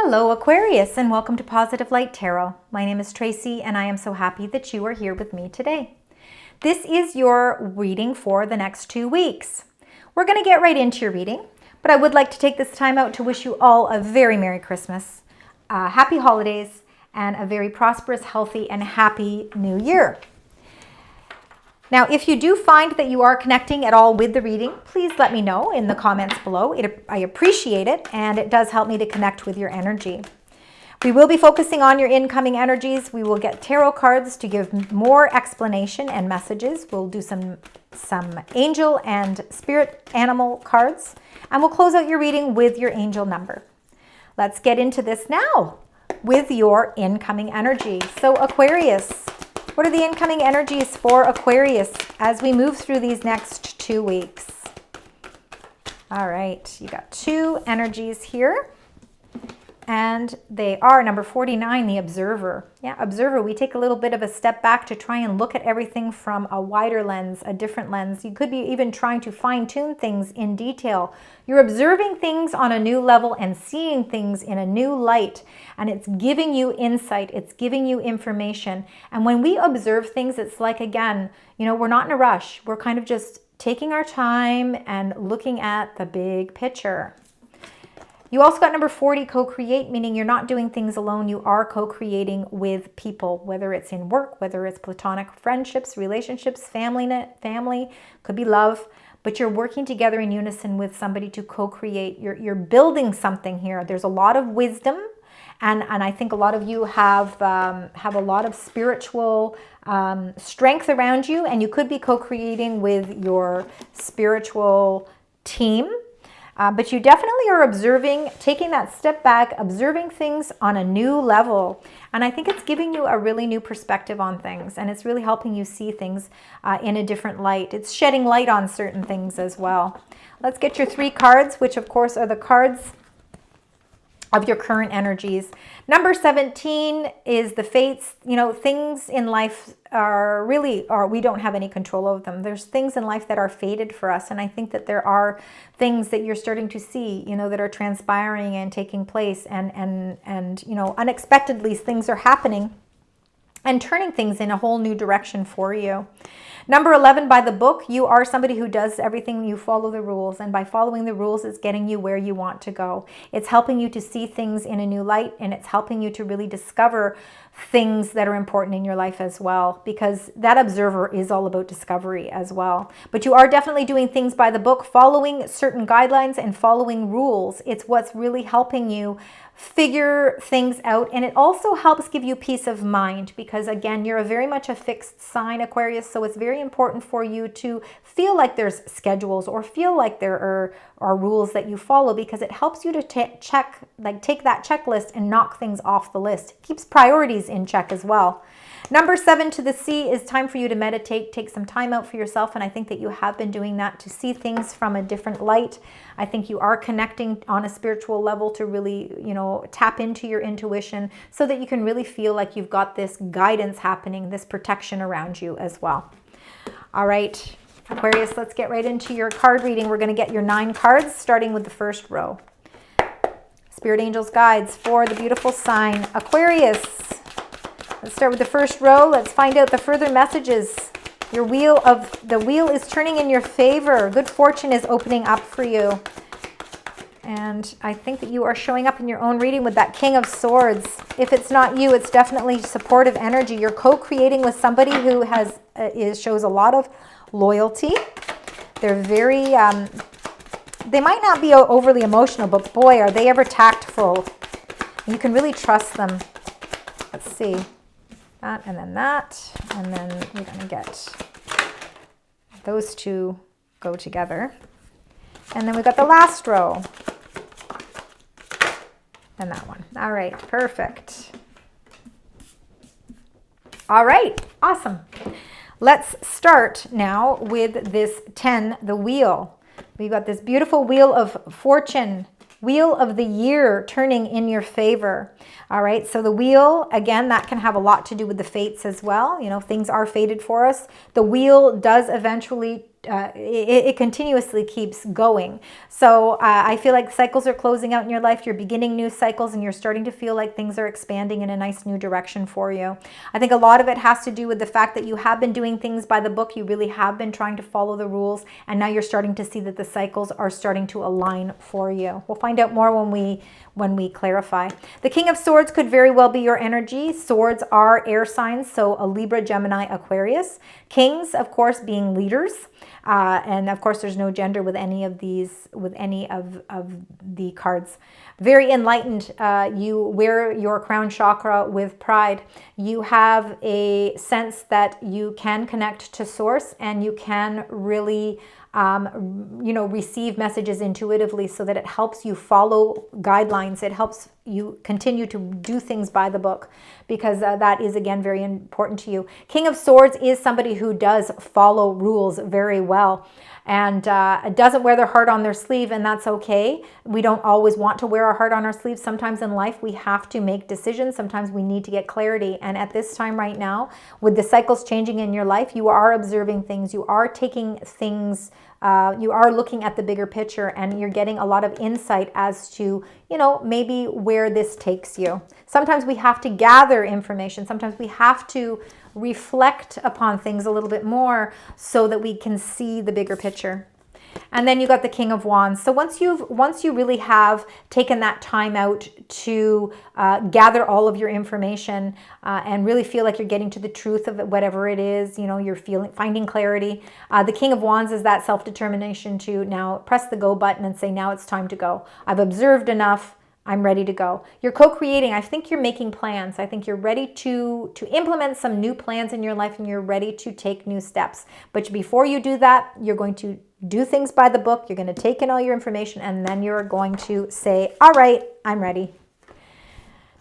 Hello Aquarius, and welcome to Positive Light Tarot. My name is Tracy and I am so happy that you are here with me today. This is your reading for the next 2 weeks. We're going to get right into your reading, but I would like to take this time out to wish you all a very Merry Christmas, Happy Holidays, and a very prosperous, healthy, and happy New Year. Now, if you do find that you are connecting at all with the reading, please let me know in the comments below. I appreciate it, and it does help me to connect with your energy. We will be focusing on your incoming energies. We will get tarot cards to give more explanation and messages. We'll do some angel and spirit animal cards, and we'll close out your reading with your angel number. Let's get into this now with your incoming energy. So Aquarius, what are the incoming energies for Aquarius as we move through these next 2 weeks? All right, you got 2 energies here, and they are number 49, the Observer. Yeah, Observer, we take a little bit of a step back to try and look at everything from a wider lens, a different lens. You could be even trying to fine-tune things in detail. You're observing things on a new level and seeing things in a new light, and it's giving you insight, it's giving you information. And when we observe things, it's like, again, we're not in a rush. We're kind of just taking our time and looking at the big picture. You also got number 40, co-create, meaning you're not doing things alone. You are co-creating with people, whether it's in work, whether it's platonic friendships, relationships, family, could be love, but you're working together in unison with somebody to co-create. You're building something here. There's a lot of wisdom, and I think a lot of you have a lot of spiritual strength around you, and you could be co-creating with your spiritual team. But you definitely are observing, taking that step back, observing things on a new level. And I think it's giving you a really new perspective on things. And it's really helping you see things in a different light. It's shedding light on certain things as well. Let's get your 3 cards, which of course are the cards of your current energies. Number 17 is the fates. Things in life we don't have any control over them. There's things in life that are fated for us. And I think that there are things that you're starting to see, that are transpiring and taking place. And unexpectedly things are happening and turning things in a whole new direction for you. Number 11, by the book, you are somebody who does everything. You follow the rules, and by following the rules, it's getting you where you want to go. It's helping you to see things in a new light, and it's helping you to really discover things that are important in your life as well, because that Observer is all about discovery as well. But you are definitely doing things by the book, following certain guidelines and following rules. It's what's really helping you figure things out, and it also helps give you peace of mind, because again, you're very much a fixed sign, Aquarius, so it's very important for you to feel like there's schedules or feel like there are rules that you follow, because it helps you to take that checklist and knock things off the list. It keeps priorities in check as well. Number 7, to the sea, is time for you to meditate, take some time out for yourself, and I think that you have been doing that to see things from a different light. I think you are connecting on a spiritual level to really, tap into your intuition so that you can really feel like you've got this guidance happening, this protection around you as well. All right, Aquarius, let's get right into your card reading. We're going to get your 9 cards, starting with the first row. Spirit Angels Guides for the beautiful sign Aquarius. Let's start with the first row. Let's find out the further messages. The wheel is turning in your favor. Good fortune is opening up for you. And I think that you are showing up in your own reading with that King of Swords. If it's not you, it's definitely supportive energy. You're co-creating with somebody who shows a lot of loyalty. They're very, they might not be overly emotional, but boy, are they ever tactful. You can really trust them. Let's see. That, and then that, and then we're going to get those 2 go together. And then we've got the last row. And that one. All right, perfect. All right, awesome. Let's start now with this 10, the wheel. We've got this beautiful wheel of fortune, wheel of the year turning in your favor. All right, so the wheel, again, that can have a lot to do with the fates as well. Things are fated for us. The wheel does eventually it continuously keeps going. So I feel like cycles are closing out in your life. You're beginning new cycles and you're starting to feel like things are expanding in a nice new direction for you. I think a lot of it has to do with the fact that you have been doing things by the book. You really have been trying to follow the rules, and now you're starting to see that the cycles are starting to align for you. We'll find out more when we clarify. The King of Swords could very well be your energy. Swords are air signs, so a Libra, Gemini, Aquarius. Kings, of course, being leaders. And of course, there's no gender with any of these, with any of the cards. Very enlightened. You wear your crown chakra with pride. You have a sense that you can connect to source, and you can really receive messages intuitively, so that it helps you follow guidelines. It helps you continue to do things by the book, because that is, again, very important to you. King of Swords is somebody who does follow rules very well, and doesn't wear their heart on their sleeve, and that's okay. We don't always want to wear our heart on our sleeve. Sometimes in life we have to make decisions. Sometimes we need to get clarity, and at this time right now, with the cycles changing in your life, you are observing things, you are taking things, you are looking at the bigger picture, and you're getting a lot of insight as to, maybe where this takes you. Sometimes we have to gather information. Sometimes we have to reflect upon things a little bit more so that we can see the bigger picture. And then you got the King of Wands. So once you really have taken that time out to gather all of your information and really feel like you're getting to the truth of it, whatever it is, you're finding clarity. The King of Wands is that self-determination to now press the go button and say, now it's time to go. I've observed enough. I'm ready to go. You're co-creating. I think you're making plans. I think you're ready to implement some new plans in your life, and you're ready to take new steps. But before you do that, you're going to do things by the book. You're going to take in all your information, and then you're going to say, all right, I'm ready.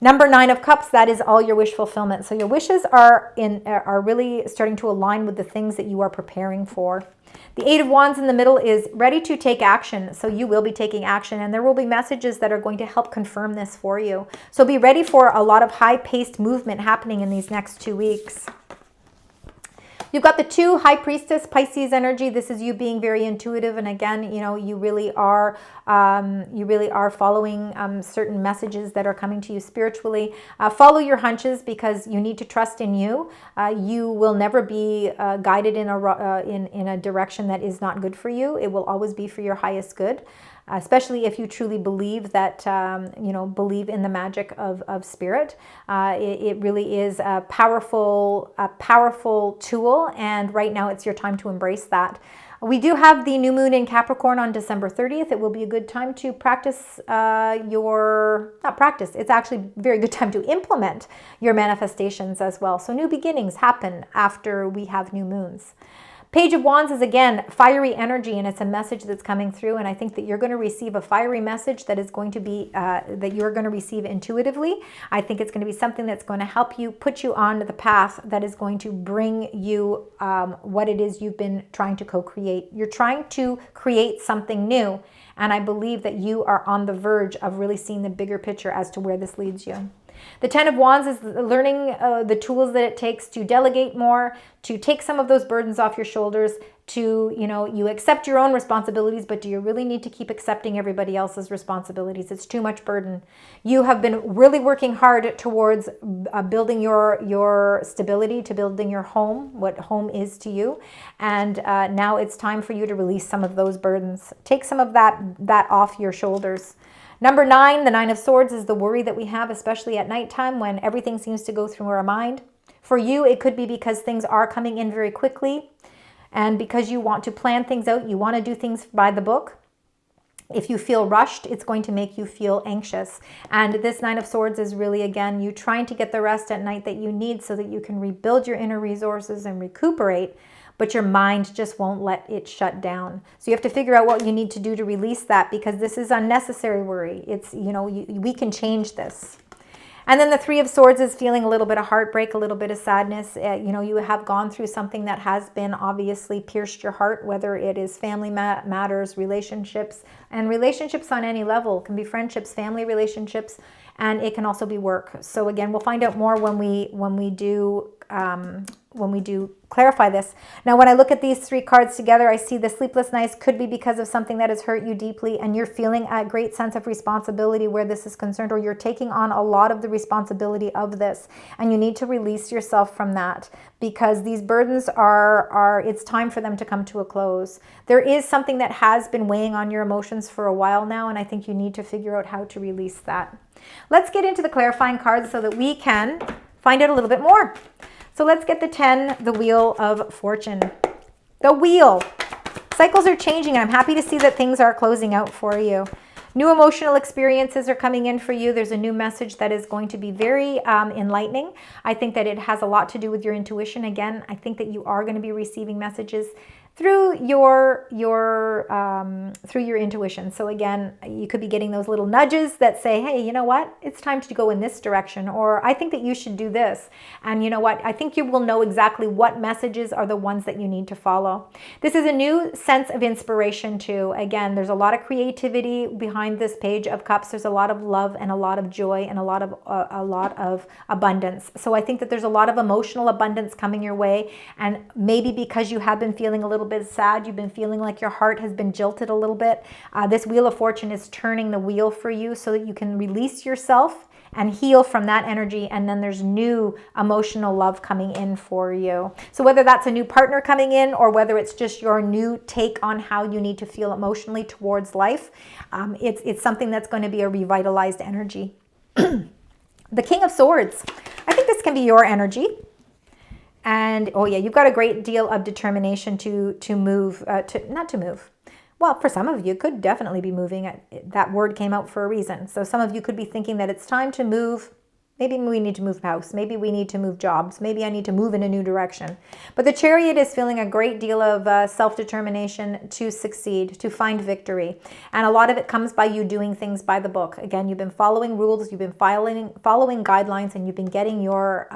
Number 9 of Cups, that is all your wish fulfillment. So your wishes are really starting to align with the things that you are preparing for. The 8 of Wands in the middle is ready to take action. So you will be taking action, and there will be messages that are going to help confirm this for you. So be ready for a lot of high-paced movement happening in these next 2 weeks. You've got the 2 High Priestess, Pisces energy. This is you being very intuitive, and again, you really are following certain messages that are coming to you spiritually. Follow your hunches, because you need to trust in you. You will never be guided in a direction that is not good for you. It will always be for your highest good. Especially if you truly believe that, believe in the magic of spirit. It really is a powerful tool, and right now it's your time to embrace that. We do have the new moon in Capricorn on December 30th. It will be a good time to practice it's actually a very good time to implement your manifestations as well. So new beginnings happen after we have new moons. Page of Wands is, again, fiery energy, and it's a message that's coming through, and I think that you're going to receive a fiery message that is going to be, that you're going to receive intuitively. I think it's going to be something that's going to help you, put you on the path that is going to bring you what it is you've been trying to co-create. You're trying to create something new, and I believe that you are on the verge of really seeing the bigger picture as to where this leads you. The 10 of Wands is learning the tools that it takes to delegate more, to take some of those burdens off your shoulders, to, you accept your own responsibilities, but do you really need to keep accepting everybody else's responsibilities? It's too much burden. You have been really working hard towards building your stability, to building your home, what home is to you. And now it's time for you to release some of those burdens. Take some of that off your shoulders. Number 9, the 9 of Swords, is the worry that we have, especially at nighttime when everything seems to go through our mind. For you, it could be because things are coming in very quickly, and because you want to plan things out, you want to do things by the book. If you feel rushed, it's going to make you feel anxious. And this 9 of Swords is really, again, you trying to get the rest at night that you need so that you can rebuild your inner resources and recuperate, but your mind just won't let it shut down. So you have to figure out what you need to do to release that, because this is unnecessary worry. It's, we can change this. And then the 3 of Swords is feeling a little bit of heartbreak, a little bit of sadness. You have gone through something that has been obviously pierced your heart, whether it is family matters, relationships, and relationships on any level. It can be friendships, family relationships, and it can also be work. So again, we'll find out more when we do when we do clarify this. Now, when I look at these three cards together, I see the sleepless nights could be because of something that has hurt you deeply, and you're feeling a great sense of responsibility where this is concerned, or you're taking on a lot of the responsibility of this, and you need to release yourself from that, because these burdens are it's time for them to come to a close. There is something that has been weighing on your emotions for a while now, and I think you need to figure out how to release that. Let's get into the clarifying cards so that we can find out a little bit more. So let's get the 10, the Wheel of Fortune. The Wheel. Cycles are changing, and I'm happy to see that things are closing out for you. New emotional experiences are coming in for you. There's a new message that is going to be very enlightening. I think that it has a lot to do with your intuition. Again, I think that you are going to be receiving messages through your intuition. So again, you could be getting those little nudges that say, hey, you know what? It's time to go in this direction, or I think that you should do this. And you know what? I think you will know exactly what messages are the ones that you need to follow. This is a new sense of inspiration too. Again, there's a lot of creativity behind this Page of Cups. There's a lot of love and a lot of joy and a lot of abundance. So I think that there's a lot of emotional abundance coming your way, and maybe because you have been feeling a little bit sad, you've been feeling like your heart has been jilted a little bit, this Wheel of Fortune is turning the wheel for you so that you can release yourself and heal from that energy, and then there's new emotional love coming in for you. So whether that's a new partner coming in, or whether it's just your new take on how you need to feel emotionally towards life, it's something that's going to be a revitalized energy. The King of Swords. I think this can be your energy. And oh yeah, you've got a great deal of determination to move, not to move. Well, for some of you, could definitely be moving. That word came out for a reason. So some of you could be thinking that it's time to move. Maybe we need to move house. Maybe we need to move jobs. Maybe I need to move in a new direction. But the Chariot is feeling a great deal of self-determination to succeed, to find victory. And a lot of it comes by you doing things by the book. Again, you've been following rules, you've been following guidelines, and you've been getting your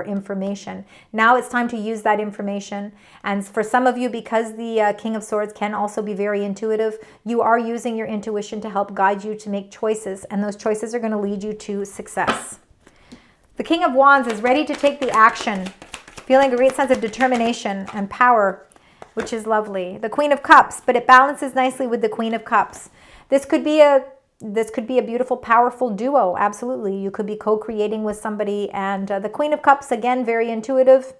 information. Now it's time to use that information. And for some of you, because the King of Swords can also be very intuitive, you are using your intuition to help guide you to make choices. And those choices are going to lead you to success. The King of Wands is ready to take the action, feeling a great sense of determination and power, which is lovely. The Queen of Cups, but it balances nicely with the Queen of Cups. This could be a beautiful, powerful duo. Absolutely. You could be co-creating with somebody. And the Queen of Cups, again, very intuitive.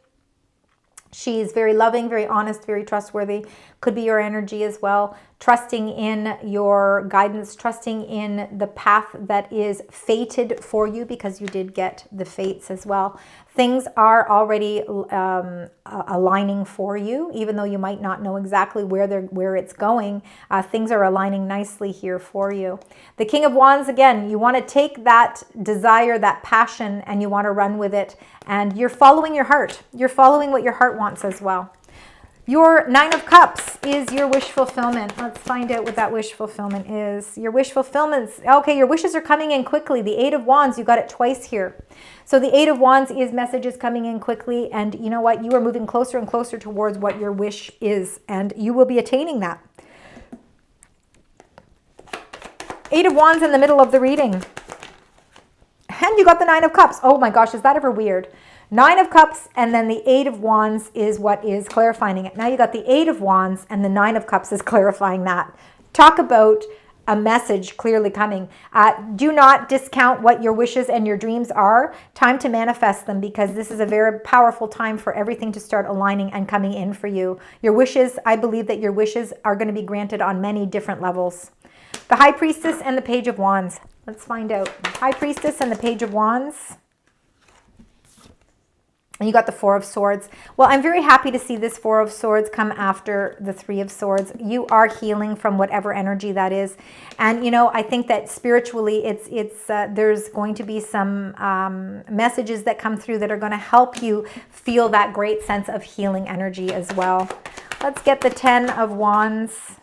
She's very loving, very honest, very trustworthy. Could be your energy as well. Trusting in your guidance, trusting in the path that is fated for you, because you did get the fates as well. Things are already aligning for you, even though you might not know exactly where it's going. Things are aligning nicely here for you. The King of Wands, again, you want to take that desire, that passion, and you want to run with it. And you're following your heart. You're following what your heart wants as well. Your Nine of Cups is your wish fulfillment. Let's find out what that wish fulfillment is. Your wish fulfillments. Okay, your wishes are coming in quickly. The Eight of Wands, you got it twice here. So the Eight of Wands is messages coming in quickly. And you know what? You are moving closer and closer towards what your wish is. And you will be attaining that. Eight of Wands in the middle of the reading. And you got the Nine of Cups. Oh my gosh, is that ever weird? Nine of Cups, and then the Eight of Wands is what is clarifying it. Now you got the Eight of Wands, and the Nine of Cups is clarifying that. Talk about a message clearly coming. Do not discount what your wishes and your dreams are. Time to manifest them, because this is a very powerful time for everything to start aligning and coming in for you. Your wishes, I believe that your wishes are going to be granted on many different levels. The High Priestess and the Page of Wands. Let's find out. High Priestess and the Page of Wands. And you got the Four of Swords. Well, I'm very happy to see this Four of Swords come after the Three of Swords. You are healing from whatever energy that is. And, you know, I think that spiritually there's going to be some messages that come through that are going to help you feel that great sense of healing energy as well. Let's get the Ten of Wands.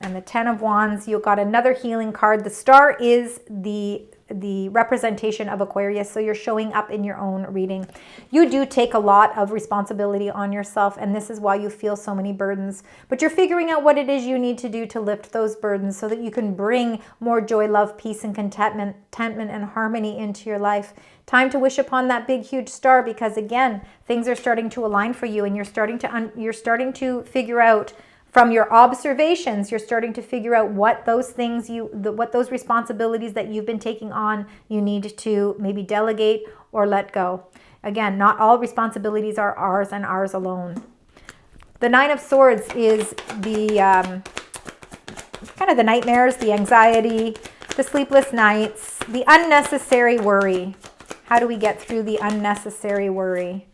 And the Ten of Wands, you got another healing card. The Star is the the representation of Aquarius, so you're showing up in your own reading. You do take a lot of responsibility on yourself, and this is why you feel so many burdens. But you're figuring out what it is you need to do to lift those burdens so that you can bring more joy, love, peace, and contentment and harmony into your life. Time to wish upon that big, huge star, because again, things are starting to align for you, and you're starting to figure out from your observations, you're starting to figure out what those things what those responsibilities that you've been taking on, you need to maybe delegate or let go. Again, not all responsibilities are ours and ours alone. The Nine of Swords is the kind of the nightmares, the anxiety, the sleepless nights, the unnecessary worry. How do we get through the unnecessary worry?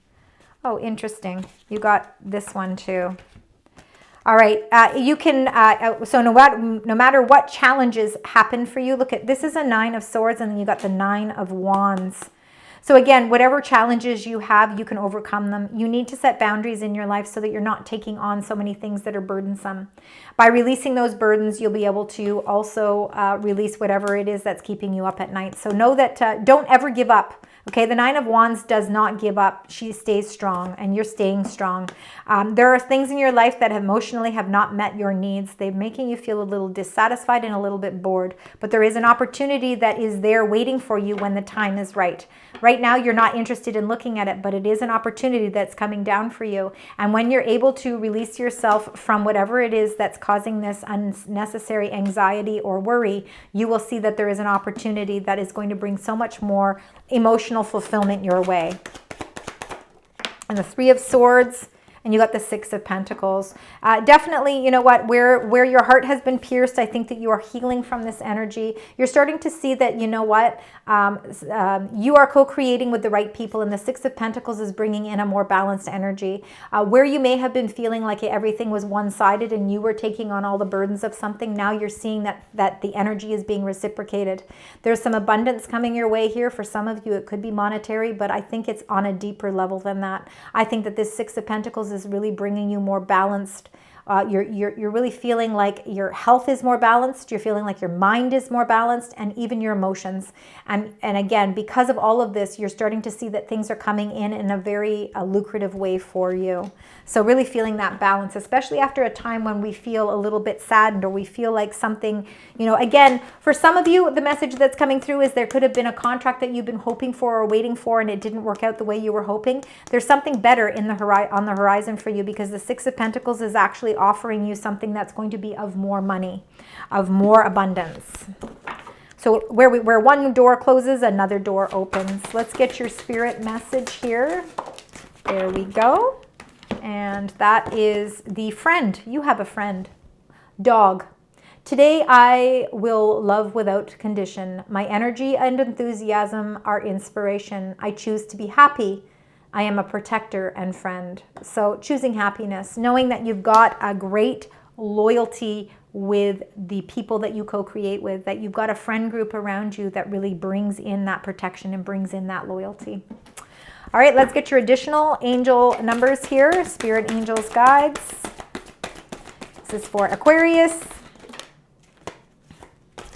Oh, interesting. You got this one too. All right, you can, so no matter what challenges happen for you, look at, this is a Nine of Swords, and then you got the Nine of Wands. So again, whatever challenges you have, you can overcome them. You need to set boundaries in your life so that you're not taking on so many things that are burdensome. By releasing those burdens, you'll be able to also release whatever it is that's keeping you up at night. So know that, don't ever give up. Okay, the Nine of Wands does not give up. She stays strong, and you're staying strong. There are things in your life that emotionally have not met your needs. They're making you feel a little dissatisfied and a little bit bored. But there is an opportunity that is there waiting for you when the time is right. Right now, you're not interested in looking at it, but it is an opportunity that's coming down for you. And when you're able to release yourself from whatever it is that's causing this unnecessary anxiety or worry, you will see that there is an opportunity that is going to bring so much more emotional fulfillment your way. And the Three of Swords, and you got the Six of Pentacles. Definitely, you know what, where your heart has been pierced, I think that you are healing from this energy. You're starting to see that, you know what, you are co-creating with the right people, and the Six of Pentacles is bringing in a more balanced energy. Where you may have been feeling like everything was one-sided and you were taking on all the burdens of something, now you're seeing that the energy is being reciprocated. There's some abundance coming your way here. For some of you, it could be monetary, but I think it's on a deeper level than that. I think that this Six of Pentacles is really bringing you more balanced. You're really feeling like your health is more balanced. You're feeling like your mind is more balanced, and even your emotions. And again, because of all of this, you're starting to see that things are coming in a very lucrative way for you. So really feeling that balance, especially after a time when we feel a little bit saddened, or we feel like something, you know, again, for some of you, the message that's coming through is there could have been a contract that you've been hoping for or waiting for, and it didn't work out the way you were hoping. There's something better on the horizon for you, because the Six of Pentacles is actually offering you something that's going to be of more money, of more abundance. So where one door closes, another door opens. Let's get your spirit message here. There we go. And that is the friend. You have a friend. Dog. Today I will love without condition. My energy and enthusiasm are inspiration. I choose to be happy. I am a protector and friend. So choosing happiness, knowing that you've got a great loyalty with the people that you co-create with, that you've got a friend group around you that really brings in that protection and brings in that loyalty. All right, let's get your additional angel numbers here. Spirit angels guides. This is for Aquarius.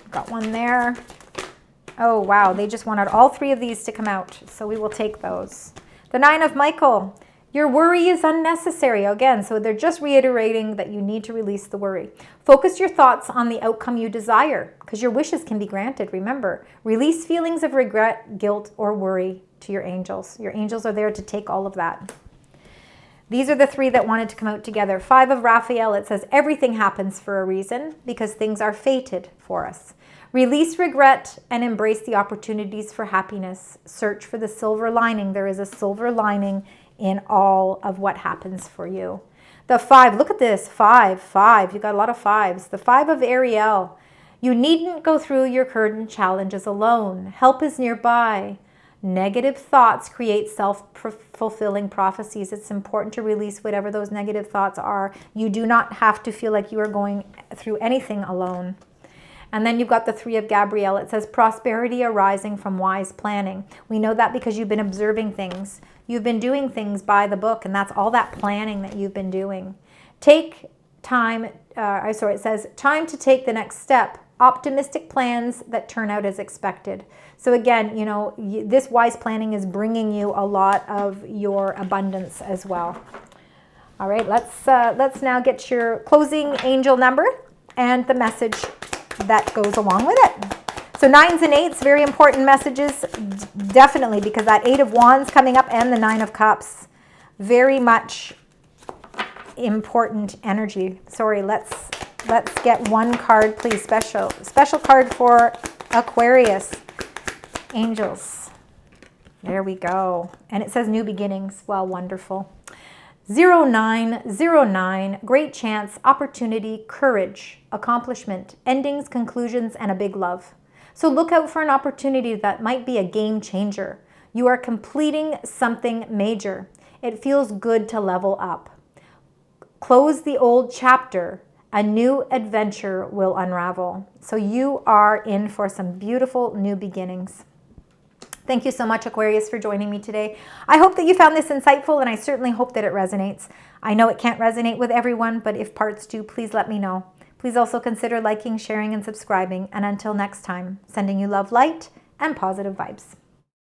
Got one there. Oh, wow. They just wanted all three of these to come out. So we will take those. The Nine of Michael. Your worry is unnecessary. Again, so they're just reiterating that you need to release the worry. Focus your thoughts on the outcome you desire, because your wishes can be granted. Remember, release feelings of regret, guilt, or worry to your angels. Your angels are there to take all of that. These are the three that wanted to come out together. Five of Raphael, it says, everything happens for a reason, because things are fated for us. Release regret and embrace the opportunities for happiness. Search for the silver lining. There is a silver lining in all of what happens for you. The five, look at this, five. You got a lot of fives. The Five of Ariel. You needn't go through your current challenges alone. Help is nearby. Negative thoughts create self-fulfilling prophecies. It's important to release whatever those negative thoughts are. You do not have to feel like you are going through anything alone. And then you've got the Three of Gabriel. It says prosperity arising from wise planning. We know that because you've been observing things. You've been doing things by the book, and that's all that planning that you've been doing. Take time, it says time to take the next step. optimistic plans that turn out as expected. So again, you know, this wise planning is bringing you a lot of your abundance as well. All right, let's now get your closing angel number and the message that goes along with it. So 9s and 8s, very important messages, definitely, because that 8 of Wands coming up and the 9 of Cups, very much important energy. Sorry, let's get one card, please. Special card for Aquarius. Angels. There we go. And it says new beginnings. Well, wonderful. 0909, great chance, opportunity, courage, accomplishment, endings, conclusions, and a big love. So look out for an opportunity that might be a game changer. You are completing something major. It feels good to level up. Close the old chapter. A new adventure will unravel. So you are in for some beautiful new beginnings. Thank you so much, Aquarius, for joining me today. I hope that you found this insightful, and I certainly hope that it resonates. I know it can't resonate with everyone, but if parts do, please let me know. Please also consider liking, sharing, and subscribing. And until next time, sending you love, light, and positive vibes.